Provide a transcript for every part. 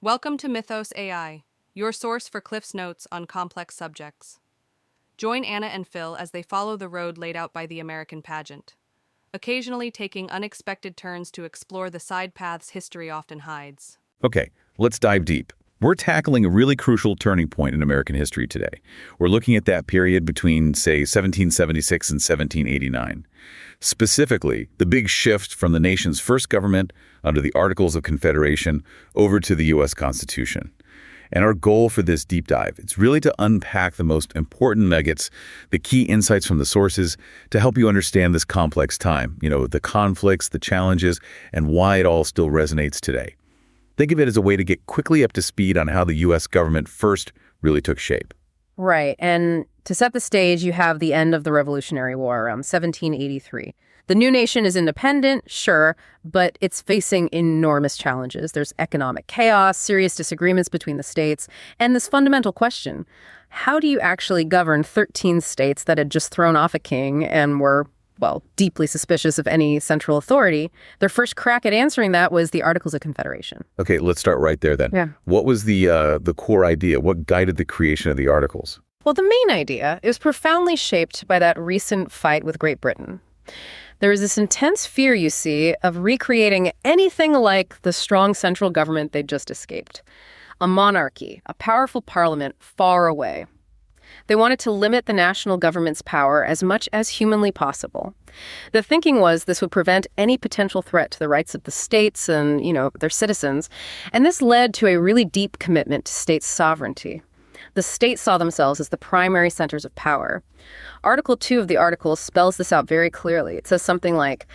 Welcome to Mythos AI, your source for Cliff's notes on complex subjects. Join Anna and Phil as they follow the road laid out by the American pageant, occasionally taking unexpected turns to explore the side paths history often hides. Okay, let's dive deep. We're tackling a really crucial turning point in American history today. We're looking at that period between, say, 1776 and 1789. Specifically, the big shift from the nation's first government under the Articles of Confederation over to the U.S. Constitution. And our goal for this deep dive, it's really to unpack the most important nuggets, the key insights from the sources to help you understand this complex time, the conflicts, the challenges, and why it all still resonates today. Think of it as a way to get quickly up to speed on how the U.S. government first really took shape. Right. And to set the stage, you have the end of the Revolutionary War around 1783. The new nation is independent, sure, but it's facing enormous challenges. There's economic chaos, serious disagreements between the states, and this fundamental question: how do you actually govern 13 states that had just thrown off a king and were, deeply suspicious of any central authority? Their first crack at answering that was the Articles of Confederation. Okay, let's start right there then. Yeah. What was the core idea? What guided the creation of the Articles? Well, the main idea is profoundly shaped by that recent fight with Great Britain. There is this intense fear, you see, of recreating anything like the strong central government they'd just escaped. A monarchy, a powerful parliament far away. They wanted to limit the national government's power as much as humanly possible. The thinking was this would prevent any potential threat to the rights of the states and, their citizens. And this led to a really deep commitment to state sovereignty. The states saw themselves as the primary centers of power. Article 2 of the Articles spells this out very clearly. It says something like,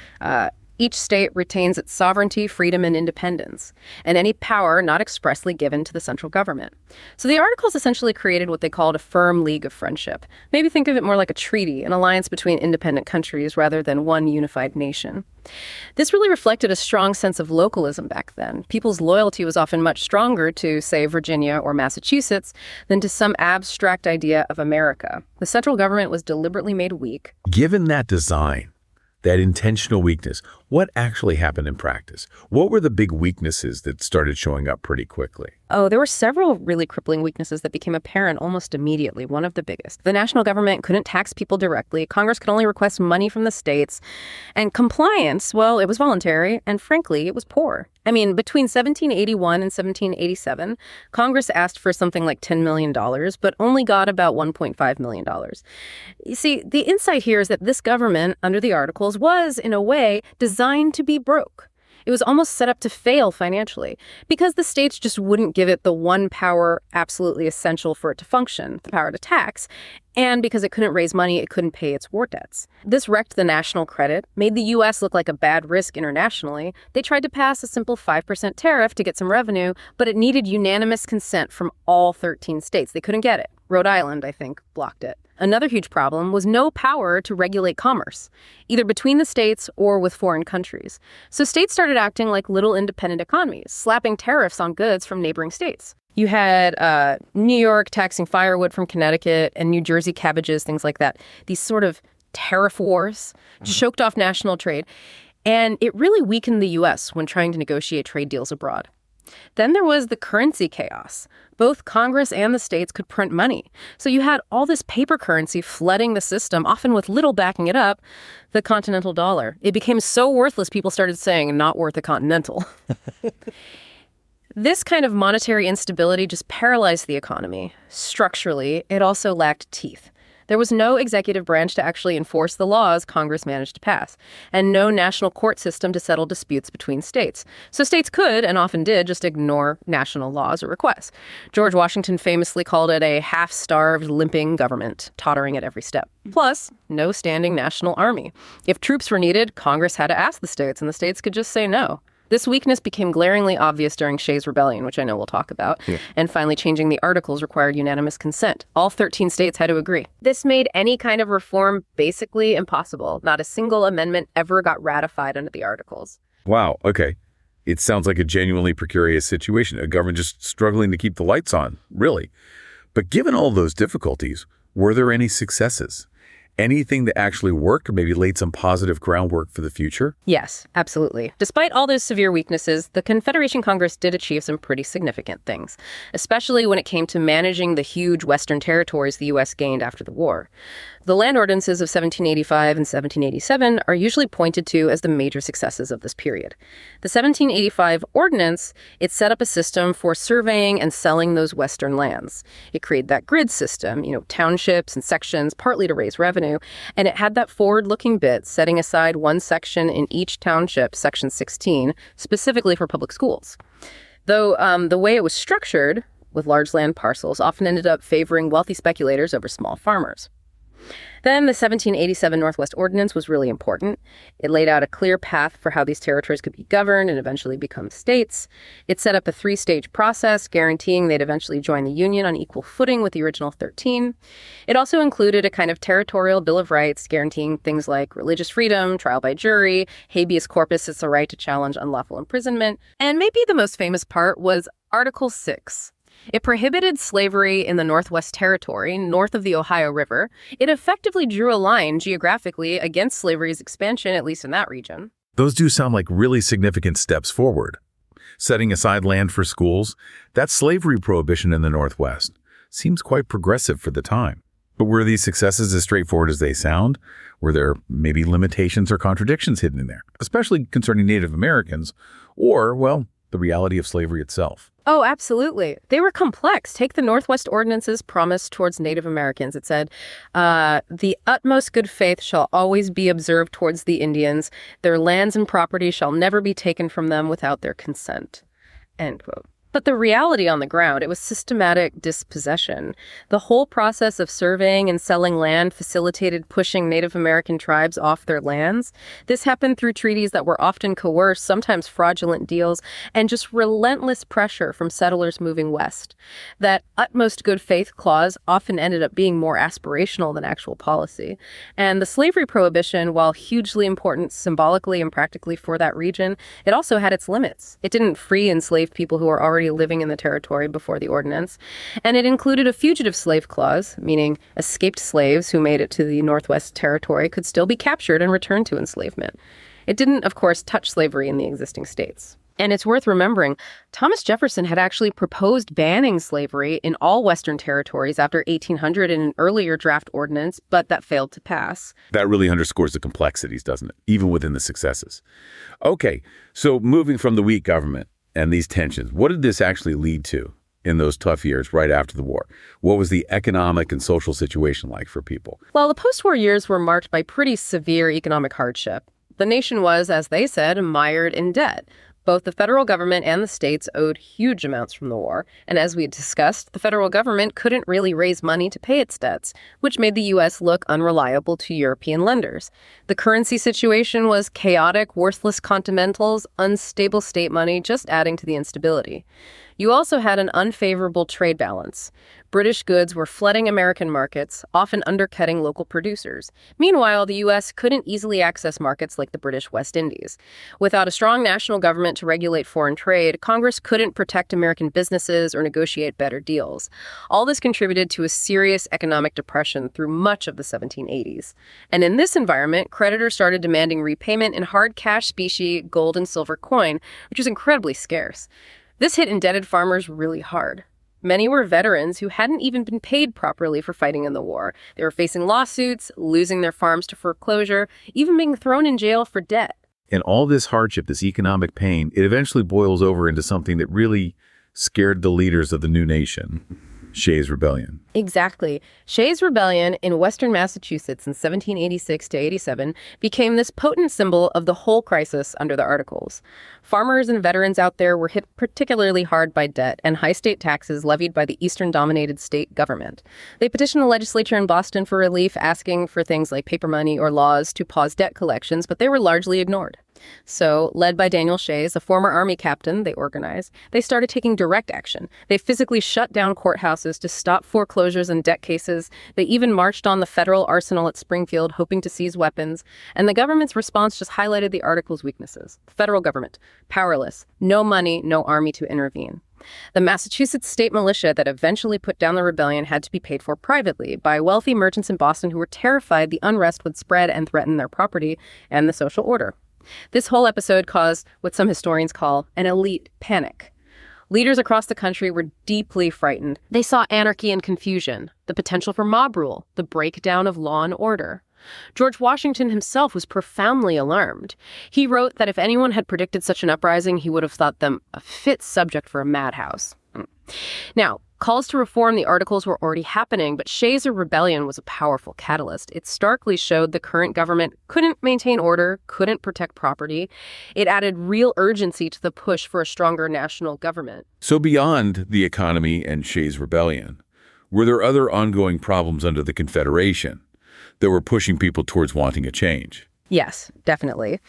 each state retains its sovereignty, freedom, and independence, and any power not expressly given to the central government. So the Articles essentially created what they called a firm league of friendship. Maybe think of it more like a treaty, an alliance between independent countries rather than one unified nation. This really reflected a strong sense of localism back then. People's loyalty was often much stronger to, say, Virginia or Massachusetts than to some abstract idea of America. The central government was deliberately made weak. Given that design, that intentional weakness, what actually happened in practice? What were the big weaknesses that started showing up pretty quickly? Oh, there were several really crippling weaknesses that became apparent almost immediately. One of the biggest. The national government couldn't tax people directly. Congress could only request money from the states. And compliance, it was voluntary, and frankly, it was poor. Between 1781 and 1787, Congress asked for something like $10 million, but only got about $1.5 million. You see, the insight here is that this government, under the Articles, was, in a way, designed to be broke. It was almost set up to fail financially because the states just wouldn't give it the one power absolutely essential for it to function, the power to tax, and because it couldn't raise money, it couldn't pay its war debts. This wrecked the national credit, made the U.S. look like a bad risk internationally. They tried to pass a simple 5% tariff to get some revenue, but it needed unanimous consent from all 13 states. They couldn't get it. Rhode Island, I think, blocked it. Another huge problem was no power to regulate commerce, either between the states or with foreign countries. So states started acting like little independent economies, slapping tariffs on goods from neighboring states. You had New York taxing firewood from Connecticut and New Jersey cabbages, things like that. These sort of tariff wars choked off national trade. And it really weakened the U.S. when trying to negotiate trade deals abroad. Then there was the currency chaos. Both Congress and the states could print money. So you had all this paper currency flooding the system, often with little backing it up, the continental dollar. It became so worthless, people started saying, not worth a continental. This kind of monetary instability just paralyzed the economy. Structurally, it also lacked teeth. There was no executive branch to actually enforce the laws Congress managed to pass, and no national court system to settle disputes between states. So states could, and often did, just ignore national laws or requests. George Washington famously called it a half-starved, limping government, tottering at every step. Plus, no standing national army. If troops were needed, Congress had to ask the states, and the states could just say no. This weakness became glaringly obvious during Shays Rebellion, which I know we'll talk about. Yeah. And finally, changing the Articles required unanimous consent. All 13 states had to agree. This made any kind of reform basically impossible. Not a single amendment ever got ratified under the Articles. Wow, okay. It sounds like a genuinely precarious situation, a government just struggling to keep the lights on, really. But given all those difficulties, were there any successes? Anything that actually worked or maybe laid some positive groundwork for the future? Yes, absolutely. Despite all those severe weaknesses, the Confederation Congress did achieve some pretty significant things, especially when it came to managing the huge Western territories the U.S. gained after the war. The land ordinances of 1785 and 1787 are usually pointed to as the major successes of this period. The 1785 ordinance, it set up a system for surveying and selling those Western lands. It created that grid system, townships and sections, partly to raise revenue, and it had that forward-looking bit setting aside one section in each township, Section 16, specifically for public schools. Though the way it was structured, with large land parcels, often ended up favoring wealthy speculators over small farmers. Then the 1787 Northwest Ordinance was really important. It laid out a clear path for how these territories could be governed and eventually become states. It set up a 3-stage process, guaranteeing they'd eventually join the Union on equal footing with the original 13. It also included a kind of territorial Bill of Rights, guaranteeing things like religious freedom, trial by jury, habeas corpus is the right to challenge unlawful imprisonment. And maybe the most famous part was Article 6. It prohibited slavery in the Northwest Territory, north of the Ohio River. It effectively drew a line geographically against slavery's expansion, at least in that region. Those do sound like really significant steps forward. Setting aside land for schools, that slavery prohibition in the Northwest seems quite progressive for the time. But were these successes as straightforward as they sound? Were there maybe limitations or contradictions hidden in there, especially concerning Native Americans or, well, the reality of slavery itself? Oh, absolutely. They were complex. Take the Northwest Ordinance's promise towards Native Americans. It said, the utmost good faith shall always be observed towards the Indians. Their lands and property shall never be taken from them without their consent. End quote. But the reality on the ground, it was systematic dispossession. The whole process of surveying and selling land facilitated pushing Native American tribes off their lands. This happened through treaties that were often coerced, sometimes fraudulent deals, and just relentless pressure from settlers moving west. That utmost good faith clause often ended up being more aspirational than actual policy. And the slavery prohibition, while hugely important symbolically and practically for that region, it also had its limits. It didn't free enslaved people who were already living in the territory before the ordinance. And it included a fugitive slave clause, meaning escaped slaves who made it to the Northwest Territory could still be captured and returned to enslavement. It didn't, of course, touch slavery in the existing states. And it's worth remembering, Thomas Jefferson had actually proposed banning slavery in all Western territories after 1800 in an earlier draft ordinance, but that failed to pass. That really underscores the complexities, doesn't it? Even within the successes. Okay, so moving from the weak government and these tensions, what did this actually lead to in those tough years right after the war? What was the economic and social situation like for people? Well, the post-war years were marked by pretty severe economic hardship. The nation was, as they said, mired in debt. Both the federal government and the states owed huge amounts from the war, and as we had discussed, the federal government couldn't really raise money to pay its debts, which made the U.S. look unreliable to European lenders. The currency situation was chaotic, worthless continentals, unstable state money, just adding to the instability. You also had an unfavorable trade balance. British goods were flooding American markets, often undercutting local producers. Meanwhile, the U.S. couldn't easily access markets like the British West Indies. Without a strong national government to regulate foreign trade, Congress couldn't protect American businesses or negotiate better deals. All this contributed to a serious economic depression through much of the 1780s. And in this environment, creditors started demanding repayment in hard cash specie, gold and silver coin, which was incredibly scarce. This hit indebted farmers really hard. Many were veterans who hadn't even been paid properly for fighting in the war. They were facing lawsuits, losing their farms to foreclosure, even being thrown in jail for debt. And all this hardship, this economic pain, it eventually boils over into something that really scared the leaders of the new nation. Shays Rebellion. Exactly. Shays Rebellion in western Massachusetts in 1786 to 87 became this potent symbol of the whole crisis under the Articles. Farmers and veterans out there were hit particularly hard by debt and high state taxes levied by the Eastern-dominated state government. They petitioned the legislature in Boston for relief, asking for things like paper money or laws to pause debt collections, but they were largely ignored. So, led by Daniel Shays, a former Army captain they organized, they started taking direct action. They physically shut down courthouses to stop foreclosures and debt cases. They even marched on the federal arsenal at Springfield, hoping to seize weapons. And the government's response just highlighted the Article's weaknesses. The federal government, powerless, no money, no army to intervene. The Massachusetts state militia that eventually put down the rebellion had to be paid for privately by wealthy merchants in Boston who were terrified the unrest would spread and threaten their property and the social order. This whole episode caused what some historians call an elite panic. Leaders across the country were deeply frightened. They saw anarchy and confusion, the potential for mob rule, the breakdown of law and order. George Washington himself was profoundly alarmed. He wrote that if anyone had predicted such an uprising, he would have thought them a fit subject for a madhouse. Now, calls to reform the Articles were already happening, but Shays Rebellion was a powerful catalyst. It starkly showed the current government couldn't maintain order, couldn't protect property. It added real urgency to the push for a stronger national government. So beyond the economy and Shays Rebellion, were there other ongoing problems under the Confederation that were pushing people towards wanting a change? Yes, definitely.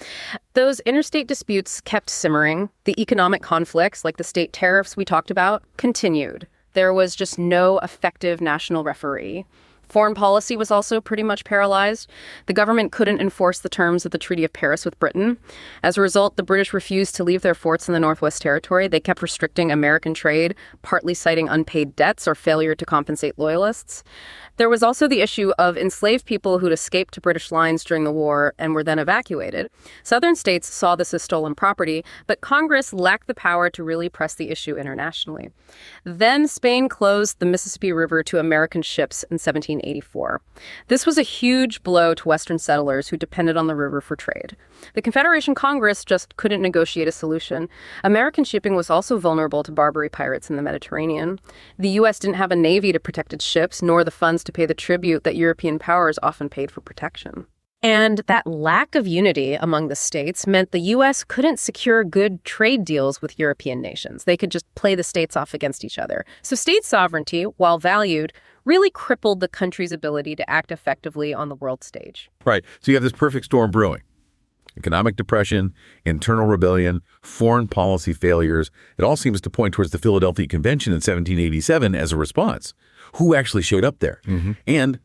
Those interstate disputes kept simmering. The economic conflicts, like the state tariffs we talked about, continued. There was just no effective national referee. Foreign policy was also pretty much paralyzed. The government couldn't enforce the terms of the Treaty of Paris with Britain. As a result, the British refused to leave their forts in the Northwest Territory. They kept restricting American trade, partly citing unpaid debts or failure to compensate loyalists. There was also the issue of enslaved people who'd escaped to British lines during the war and were then evacuated. Southern states saw this as stolen property, but Congress lacked the power to really press the issue internationally. Then Spain closed the Mississippi River to American ships in 1784. This was a huge blow to Western settlers who depended on the river for trade. The Confederation Congress just couldn't negotiate a solution. American shipping was also vulnerable to Barbary pirates in the Mediterranean. The U.S. didn't have a navy to protect its ships, nor the funds to pay the tribute that European powers often paid for protection. And that lack of unity among the states meant the U.S. couldn't secure good trade deals with European nations. They could just play the states off against each other. So state sovereignty, while valued, really crippled the country's ability to act effectively on the world stage. Right. So you have this perfect storm brewing. Economic depression, internal rebellion, foreign policy failures. It all seems to point towards the Philadelphia Convention in 1787 as a response. Who actually showed up there? And,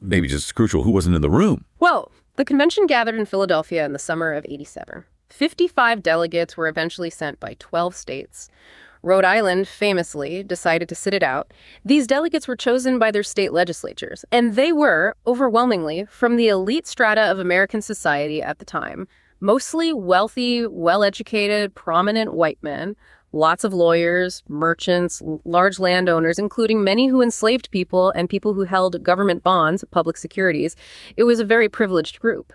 maybe just as crucial, who wasn't in the room? Well, the convention gathered in Philadelphia in the summer of '87. 55 delegates were eventually sent by 12 states. Rhode Island, famously, decided to sit it out. These delegates were chosen by their state legislatures, and they were, overwhelmingly, from the elite strata of American society at the time. Mostly wealthy, well-educated, prominent white men. Lots of lawyers, merchants, large landowners, including many who enslaved people and people who held government bonds, public securities. It was a very privileged group.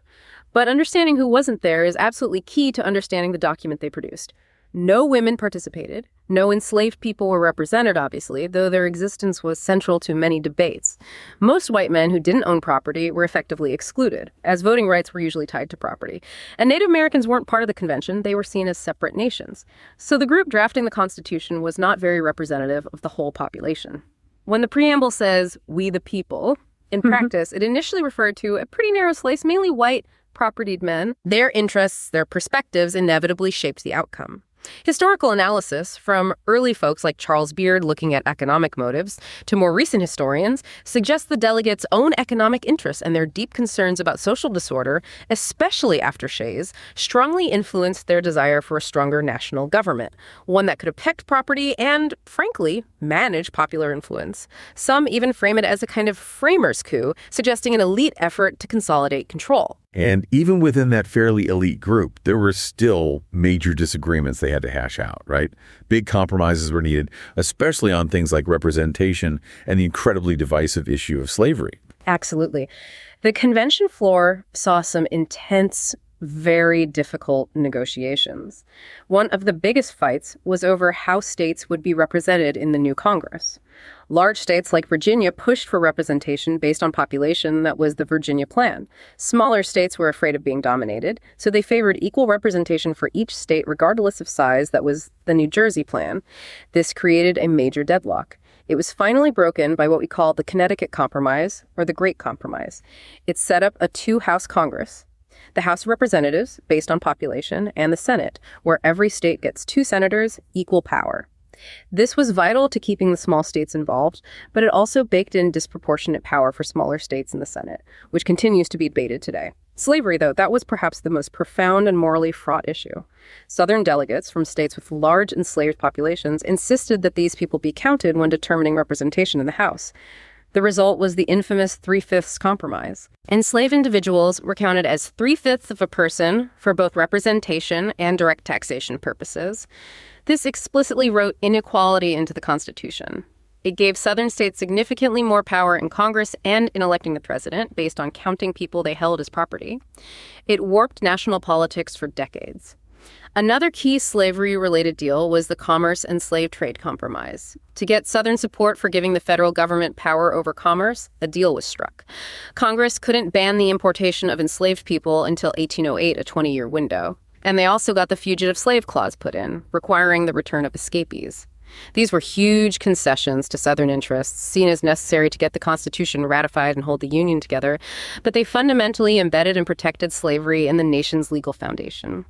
But understanding who wasn't there is absolutely key to understanding the document they produced. No women participated. No enslaved people were represented, obviously, though their existence was central to many debates. Most white men who didn't own property were effectively excluded, as voting rights were usually tied to property. And Native Americans weren't part of the convention. They were seen as separate nations. So the group drafting the Constitution was not very representative of the whole population. When the preamble says, "we the people," in practice, it initially referred to a pretty narrow slice, mainly white, propertied men. Their interests, their perspectives inevitably shaped the outcome. Historical analysis, from early folks like Charles Beard looking at economic motives to more recent historians, suggests the delegates' own economic interests and their deep concerns about social disorder, especially after Shays, strongly influenced their desire for a stronger national government, one that could protect property and, frankly, manage popular influence. Some even frame it as a kind of framers' coup, suggesting an elite effort to consolidate control. And even within that fairly elite group, there were still major disagreements they had to hash out, right? Big compromises were needed, especially on things like representation and the incredibly divisive issue of slavery. Absolutely. The convention floor saw some intense, very difficult negotiations. One of the biggest fights was over how states would be represented in the new Congress. Large states like Virginia pushed for representation based on population. That was the Virginia Plan. Smaller states were afraid of being dominated, so they favored equal representation for each state regardless of size. That was the New Jersey Plan. This created a major deadlock. It was finally broken by what we call the Connecticut Compromise, or the Great Compromise. It set up a two-house Congress. The House of Representatives, based on population, and the Senate, where every state gets 2 senators, equal power. This was vital to keeping the small states involved, but it also baked in disproportionate power for smaller states in the Senate, which continues to be debated today. Slavery, though, that was perhaps the most profound and morally fraught issue. Southern delegates from states with large enslaved populations insisted that these people be counted when determining representation in the House. The result was the infamous Three-Fifths Compromise. Enslaved individuals were counted as 3/5 of a person for both representation and direct taxation purposes. This explicitly wrote inequality into the Constitution. It gave Southern states significantly more power in Congress and in electing the president based on counting people they held as property. It warped national politics for decades. Another key slavery-related deal was the Commerce and Slave Trade Compromise. To get Southern support for giving the federal government power over commerce, a deal was struck. Congress couldn't ban the importation of enslaved people until 1808, a 20-year window. And they also got the Fugitive Slave Clause put in, requiring the return of escapees. These were huge concessions to Southern interests, seen as necessary to get the Constitution ratified and hold the Union together, but they fundamentally embedded and protected slavery in the nation's legal foundation.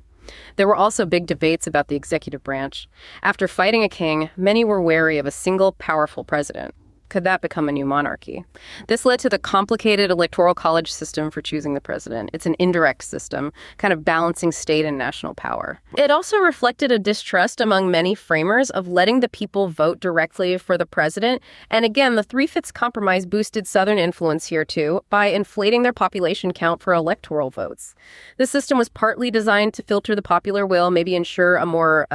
There were also big debates about the executive branch. After fighting a king, many were wary of a single powerful president. Could that become a new monarchy? This led to the complicated electoral college system for choosing the president. It's an indirect system, kind of balancing state and national power. It also reflected a distrust among many framers of letting the people vote directly for the president. And again, the Three-Fifths Compromise boosted Southern influence here too by inflating their population count for electoral votes. The system was partly designed to filter the popular will, maybe ensure a more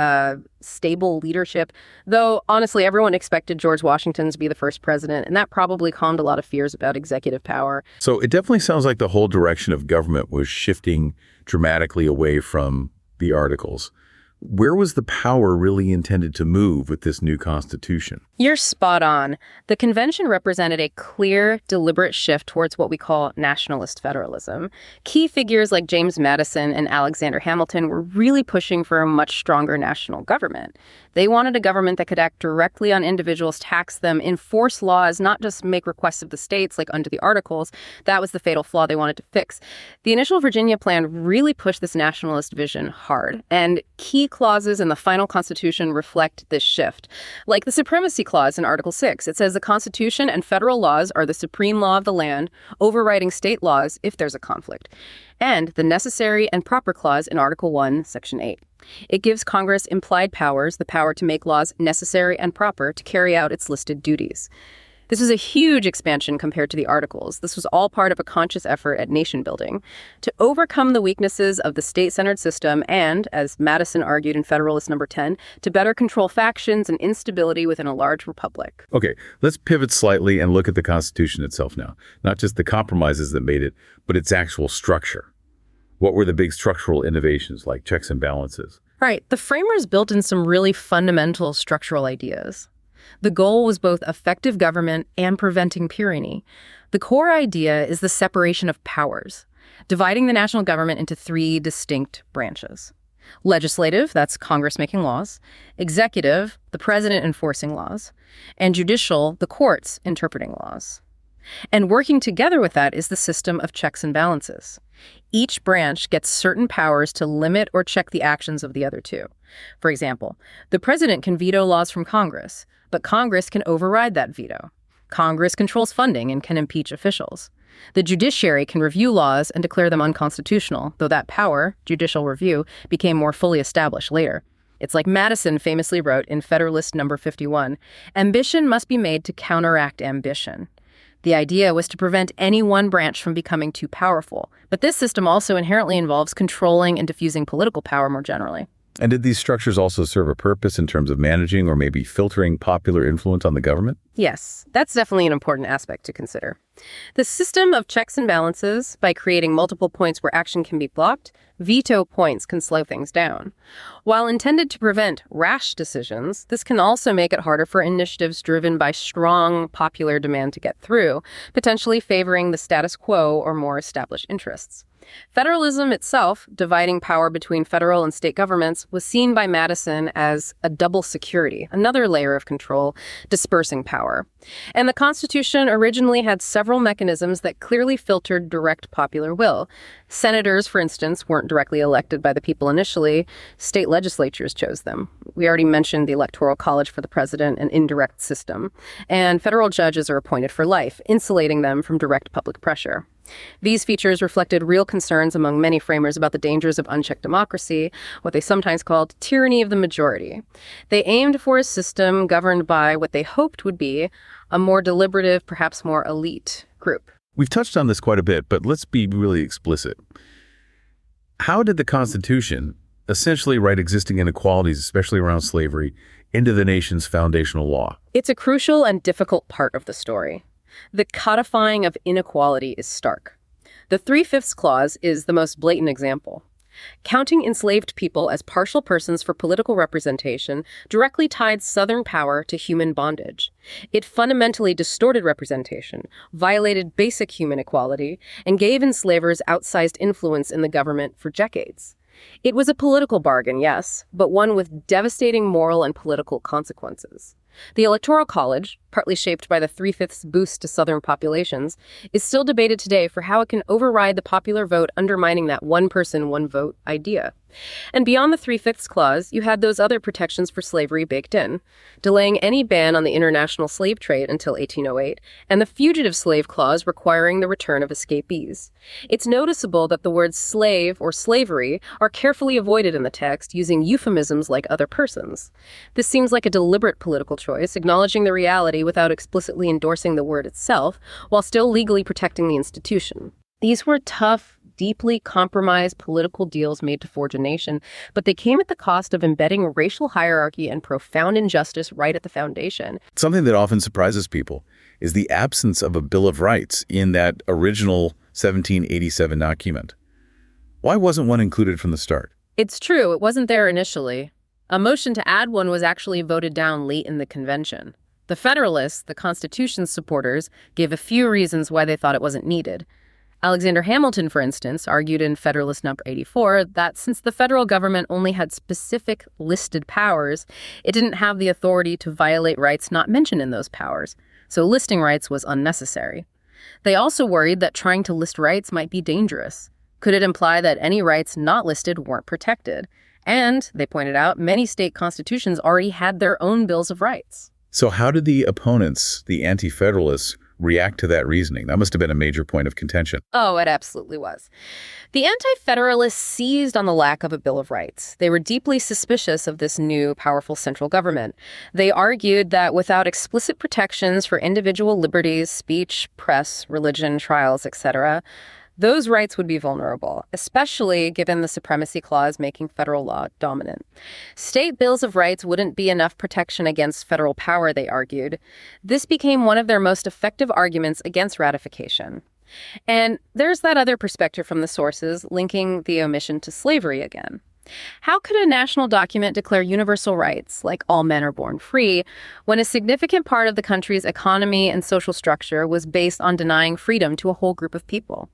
stable leadership, though honestly everyone expected George Washington to be the first president, and that probably calmed a lot of fears about executive power. So it definitely sounds like the whole direction of government was shifting dramatically away from the Articles. Where was the power really intended to move with this new Constitution? You're spot on. The convention represented a clear, deliberate shift towards what we call nationalist federalism. Key figures like James Madison and Alexander Hamilton were really pushing for a much stronger national government. They wanted a government that could act directly on individuals, tax them, enforce laws, not just make requests of the states like under the Articles. That was the fatal flaw they wanted to fix. The initial Virginia plan really pushed this nationalist vision hard, and key clauses in the final Constitution reflect this shift. Like the Supremacy Clause in Article 6, it says the Constitution and federal laws are the supreme law of the land, overriding state laws if there's a conflict. And the Necessary and Proper Clause in Article 1, Section 8. It gives Congress implied powers, the power to make laws necessary and proper to carry out its listed duties. This was a huge expansion compared to the Articles. This was all part of a conscious effort at nation building to overcome the weaknesses of the state-centered system and, as Madison argued in Federalist Number 10, to better control factions and instability within a large republic. Okay, let's pivot slightly and look at the Constitution itself now. Not just the compromises that made it, but its actual structure. What were the big structural innovations like checks and balances? Right. The framers built in some really fundamental structural ideas. The goal was both effective government and preventing tyranny. The core idea is the separation of powers, dividing the national government into three distinct branches. Legislative, that's Congress making laws. Executive, the president enforcing laws. And judicial, the courts interpreting laws. And working together with that is the system of checks and balances. Each branch gets certain powers to limit or check the actions of the other two. For example, the president can veto laws from Congress, but Congress can override that veto. Congress controls funding and can impeach officials. The judiciary can review laws and declare them unconstitutional, though that power, judicial review, became more fully established later. It's like Madison famously wrote in Federalist Number 51, "Ambition must be made to counteract ambition." The idea was to prevent any one branch from becoming too powerful. But this system also inherently involves controlling and diffusing political power more generally. And did these structures also serve a purpose in terms of managing or maybe filtering popular influence on the government? Yes, that's definitely an important aspect to consider. The system of checks and balances, by creating multiple points where action can be blocked, veto points can slow things down. While intended to prevent rash decisions, this can also make it harder for initiatives driven by strong popular demand to get through, potentially favoring the status quo or more established interests. Federalism itself, dividing power between federal and state governments, was seen by Madison as a double security, another layer of control, dispersing power. And the Constitution originally had several mechanisms that clearly filtered direct popular will. Senators, for instance, weren't directly elected by the people initially. State legislatures chose them. We already mentioned the Electoral College for the president, an indirect system. And federal judges are appointed for life, insulating them from direct public pressure. These features reflected real concerns among many framers about the dangers of unchecked democracy, what they sometimes called tyranny of the majority. They aimed for a system governed by what they hoped would be a more deliberative, perhaps more elite group. We've touched on this quite a bit, but let's be really explicit. How did the Constitution essentially write existing inequalities, especially around slavery, into the nation's foundational law? It's a crucial and difficult part of the story. The codifying of inequality is stark. The 3/5 clause is the most blatant example. Counting enslaved people as partial persons for political representation directly tied Southern power to human bondage. It fundamentally distorted representation, violated basic human equality, and gave enslavers outsized influence in the government for decades. It was a political bargain, yes, but one with devastating moral and political consequences. The Electoral College, partly shaped by the 3/5 boost to Southern populations, is still debated today for how it can override the popular vote, undermining that one person, one vote idea. And beyond the 3/5 clause, you had those other protections for slavery baked in, delaying any ban on the international slave trade until 1808, and the fugitive slave clause requiring the return of escapees. It's noticeable that the words slave or slavery are carefully avoided in the text, using euphemisms like other persons. This seems like a deliberate political choice, acknowledging the reality without explicitly endorsing the word itself, while still legally protecting the institution. These were tough, deeply compromised political deals made to forge a nation, but they came at the cost of embedding racial hierarchy and profound injustice right at the foundation. Something that often surprises people is the absence of a Bill of Rights in that original 1787 document. Why wasn't one included from the start? It's true, it wasn't there initially. A motion to add one was actually voted down late in the convention. The Federalists, the Constitution's supporters, gave a few reasons why they thought it wasn't needed. Alexander Hamilton, for instance, argued in Federalist Number 84 that since the federal government only had specific listed powers, it didn't have the authority to violate rights not mentioned in those powers, so listing rights was unnecessary. They also worried that trying to list rights might be dangerous. Could it imply that any rights not listed weren't protected? And, they pointed out, many state constitutions already had their own bills of rights. So how did the opponents, the anti-federalists, react to that reasoning? That must have been a major point of contention. Oh, it absolutely was. The anti-federalists seized on the lack of a Bill of Rights. They were deeply suspicious of this new, powerful central government. They argued that without explicit protections for individual liberties, speech, press, religion, trials, etc., those rights would be vulnerable, especially given the supremacy clause making federal law dominant. State bills of rights wouldn't be enough protection against federal power, they argued. This became one of their most effective arguments against ratification. And there's that other perspective from the sources linking the omission to slavery again. How could a national document declare universal rights, like all men are born free, when a significant part of the country's economy and social structure was based on denying freedom to a whole group of people?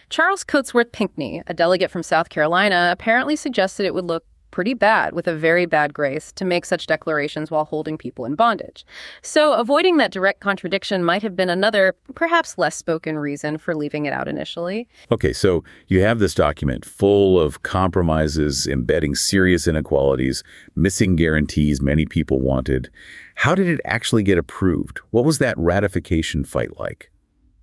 Charles Cotesworth Pinckney, a delegate from South Carolina, apparently suggested it would look pretty bad with a very bad grace to make such declarations while holding people in bondage. So avoiding that direct contradiction might have been another, perhaps less spoken reason for leaving it out initially. Okay, so you have this document full of compromises, embedding serious inequalities, missing guarantees many people wanted. How did it actually get approved? What was that ratification fight like?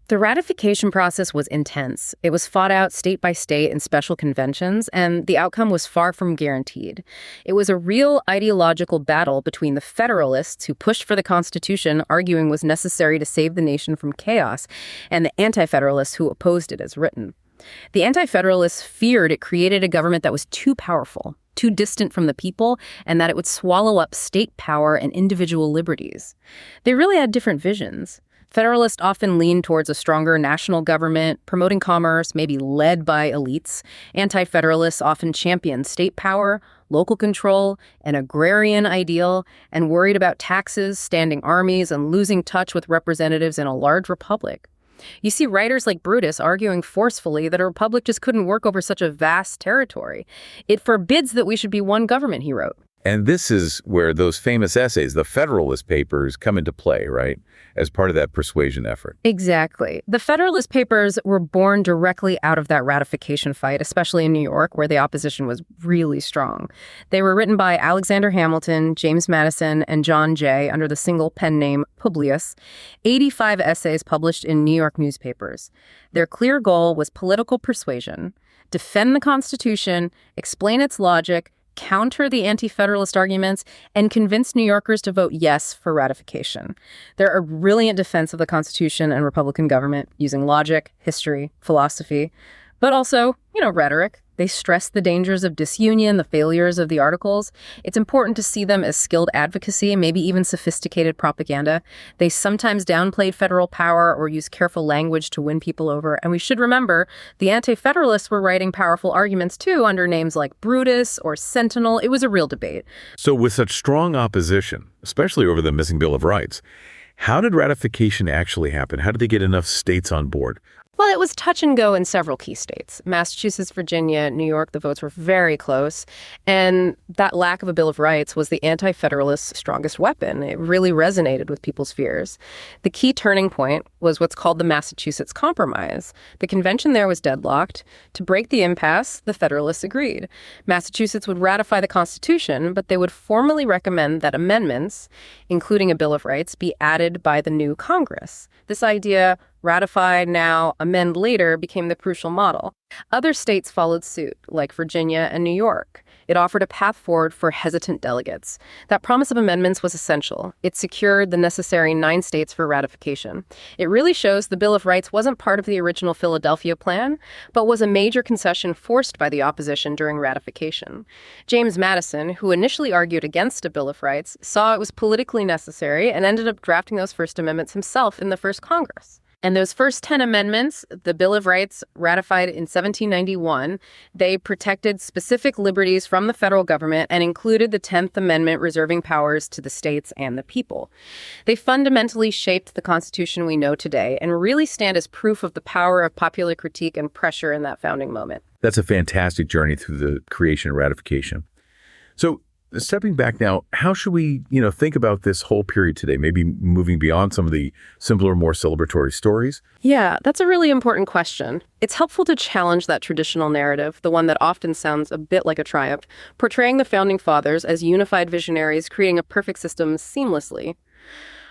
The ratification process was intense. It was fought out state by state in special conventions, and the outcome was far from guaranteed. It was a real ideological battle between the Federalists, who pushed for the Constitution, arguing was necessary to save the nation from chaos, and the Anti-Federalists, who opposed it as written. The Anti-Federalists feared it created a government that was too powerful, too distant from the people, and that it would swallow up state power and individual liberties. They really had different visions. Federalists often leaned towards a stronger national government, promoting commerce, maybe led by elites. Anti-Federalists often championed state power, local control, an agrarian ideal, and worried about taxes, standing armies, and losing touch with representatives in a large republic. You see writers like Brutus arguing forcefully that a republic just couldn't work over such a vast territory. It forbids that we should be one government, he wrote. And this is where those famous essays, the Federalist Papers, come into play, right? As part of that persuasion effort. Exactly. The Federalist Papers were born directly out of that ratification fight, especially in New York, where the opposition was really strong. They were written by Alexander Hamilton, James Madison, and John Jay under the single pen name Publius. 85 essays published in New York newspapers. Their clear goal was political persuasion, defend the Constitution, explain its logic, counter the anti-federalist arguments, and convince New Yorkers to vote yes for ratification. They're a brilliant defense of the Constitution and Republican government using logic, history, philosophy, but also, rhetoric. They stress the dangers of disunion, the failures of the Articles. It's important to see them as skilled advocacy, maybe even sophisticated propaganda. They sometimes downplayed federal power or used careful language to win people over. And we should remember, the anti-federalists were writing powerful arguments, too, under names like Brutus or Sentinel. It was a real debate. So with such strong opposition, especially over the missing Bill of Rights, how did ratification actually happen? How did they get enough states on board? Well, it was touch and go in several key states. Massachusetts, Virginia, New York, the votes were very close. And that lack of a Bill of Rights was the anti-federalists' strongest weapon. It really resonated with people's fears. The key turning point was what's called the Massachusetts Compromise. The convention there was deadlocked. To break the impasse, the Federalists agreed. Massachusetts would ratify the Constitution, but they would formally recommend that amendments, including a Bill of Rights, be added by the new Congress. This idea, ratify now, amend later, became the crucial model. Other states followed suit, like Virginia and New York. It offered a path forward for hesitant delegates. That promise of amendments was essential. It secured the necessary 9 states for ratification. It really shows the Bill of Rights wasn't part of the original Philadelphia plan, but was a major concession forced by the opposition during ratification. James Madison, who initially argued against a Bill of Rights, saw it was politically necessary and ended up drafting those first amendments himself in the first Congress. And those first 10 amendments, the Bill of Rights ratified in 1791, they protected specific liberties from the federal government and included the 10th Amendment reserving powers to the states and the people. They fundamentally shaped the Constitution we know today and really stand as proof of the power of popular critique and pressure in that founding moment. That's a fantastic journey through the creation and ratification. So, stepping back now, how should we, think about this whole period today? Maybe moving beyond some of the simpler, more celebratory stories? Yeah, that's a really important question. It's helpful to challenge that traditional narrative, the one that often sounds a bit like a triumph, portraying the Founding Fathers as unified visionaries, creating a perfect system seamlessly.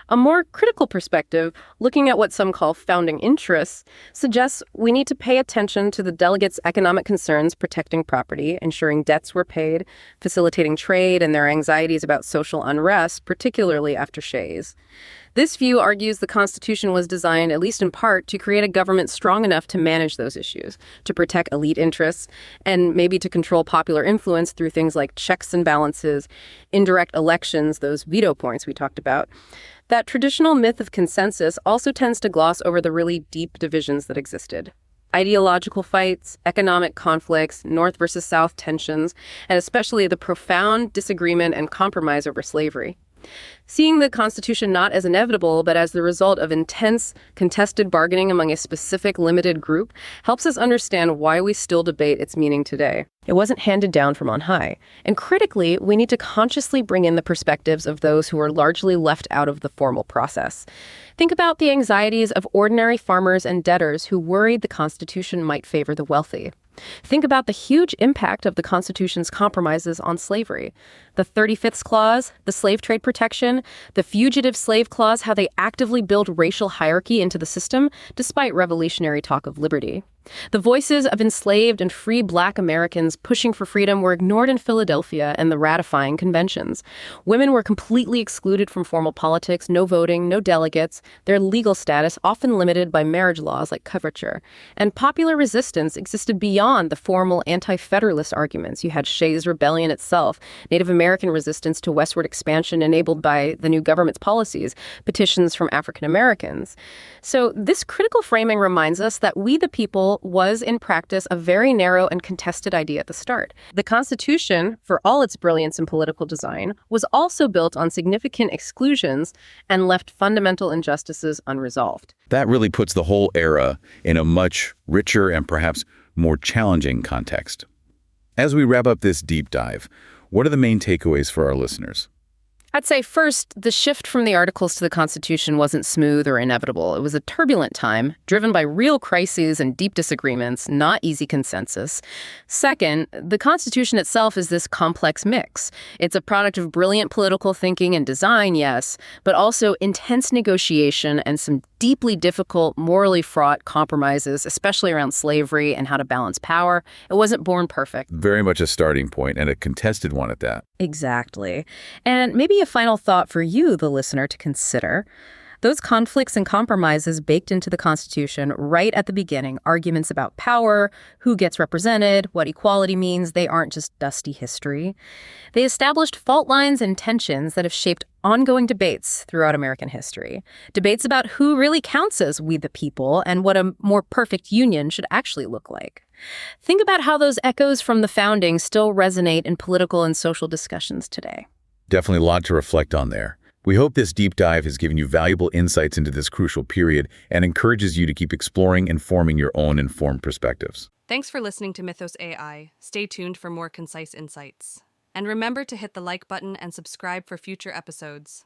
A more critical perspective, looking at what some call founding interests, suggests we need to pay attention to the delegates' economic concerns protecting property, ensuring debts were paid, facilitating trade, and their anxieties about social unrest, particularly after Shays. This view argues the Constitution was designed, at least in part, to create a government strong enough to manage those issues, to protect elite interests, and maybe to control popular influence through things like checks and balances, indirect elections, those veto points we talked about. That traditional myth of consensus also tends to gloss over the really deep divisions that existed. Ideological fights, economic conflicts, North versus South tensions, and especially the profound disagreement and compromise over slavery. Seeing the Constitution not as inevitable, but as the result of intense, contested bargaining among a specific limited group helps us understand why we still debate its meaning today. It wasn't handed down from on high. And critically, we need to consciously bring in the perspectives of those who are largely left out of the formal process. Think about the anxieties of ordinary farmers and debtors who worried the Constitution might favor the wealthy. Think about the huge impact of the Constitution's compromises on slavery. The 35th Clause, the slave trade protection, the Fugitive Slave Clause, how they actively build racial hierarchy into the system, despite revolutionary talk of liberty. The voices of enslaved and free Black Americans pushing for freedom were ignored in Philadelphia and the ratifying conventions. Women were completely excluded from formal politics, no voting, no delegates, their legal status often limited by marriage laws like coverture. And popular resistance existed beyond the formal anti-federalist arguments. You had Shays Rebellion itself, Native American American resistance to westward expansion enabled by the new government's policies, petitions from African Americans. So this critical framing reminds us that we the people was in practice a very narrow and contested idea at the start. The Constitution, for all its brilliance in political design, was also built on significant exclusions and left fundamental injustices unresolved. That really puts the whole era in a much richer and perhaps more challenging context. As we wrap up this deep dive, what are the main takeaways for our listeners? I'd say first, the shift from the Articles to the Constitution wasn't smooth or inevitable. It was a turbulent time, driven by real crises and deep disagreements, not easy consensus. Second, the Constitution itself is this complex mix. It's a product of brilliant political thinking and design, yes, but also intense negotiation and some deeply difficult, morally fraught compromises, especially around slavery and how to balance power. It wasn't born perfect. Very much a starting point, and a contested one at that. Exactly. And maybe a final thought for you, the listener, to consider. Those conflicts and compromises baked into the Constitution right at the beginning, arguments about power, who gets represented, what equality means, they aren't just dusty history. They established fault lines and tensions that have shaped ongoing debates throughout American history. Debates about who really counts as we the people and what a more perfect union should actually look like. Think about how those echoes from the founding still resonate in political and social discussions today. Definitely a lot to reflect on there. We hope this deep dive has given you valuable insights into this crucial period and encourages you to keep exploring and forming your own informed perspectives. Thanks for listening to Mythos AI. Stay tuned for more concise insights. And remember to hit the like button and subscribe for future episodes.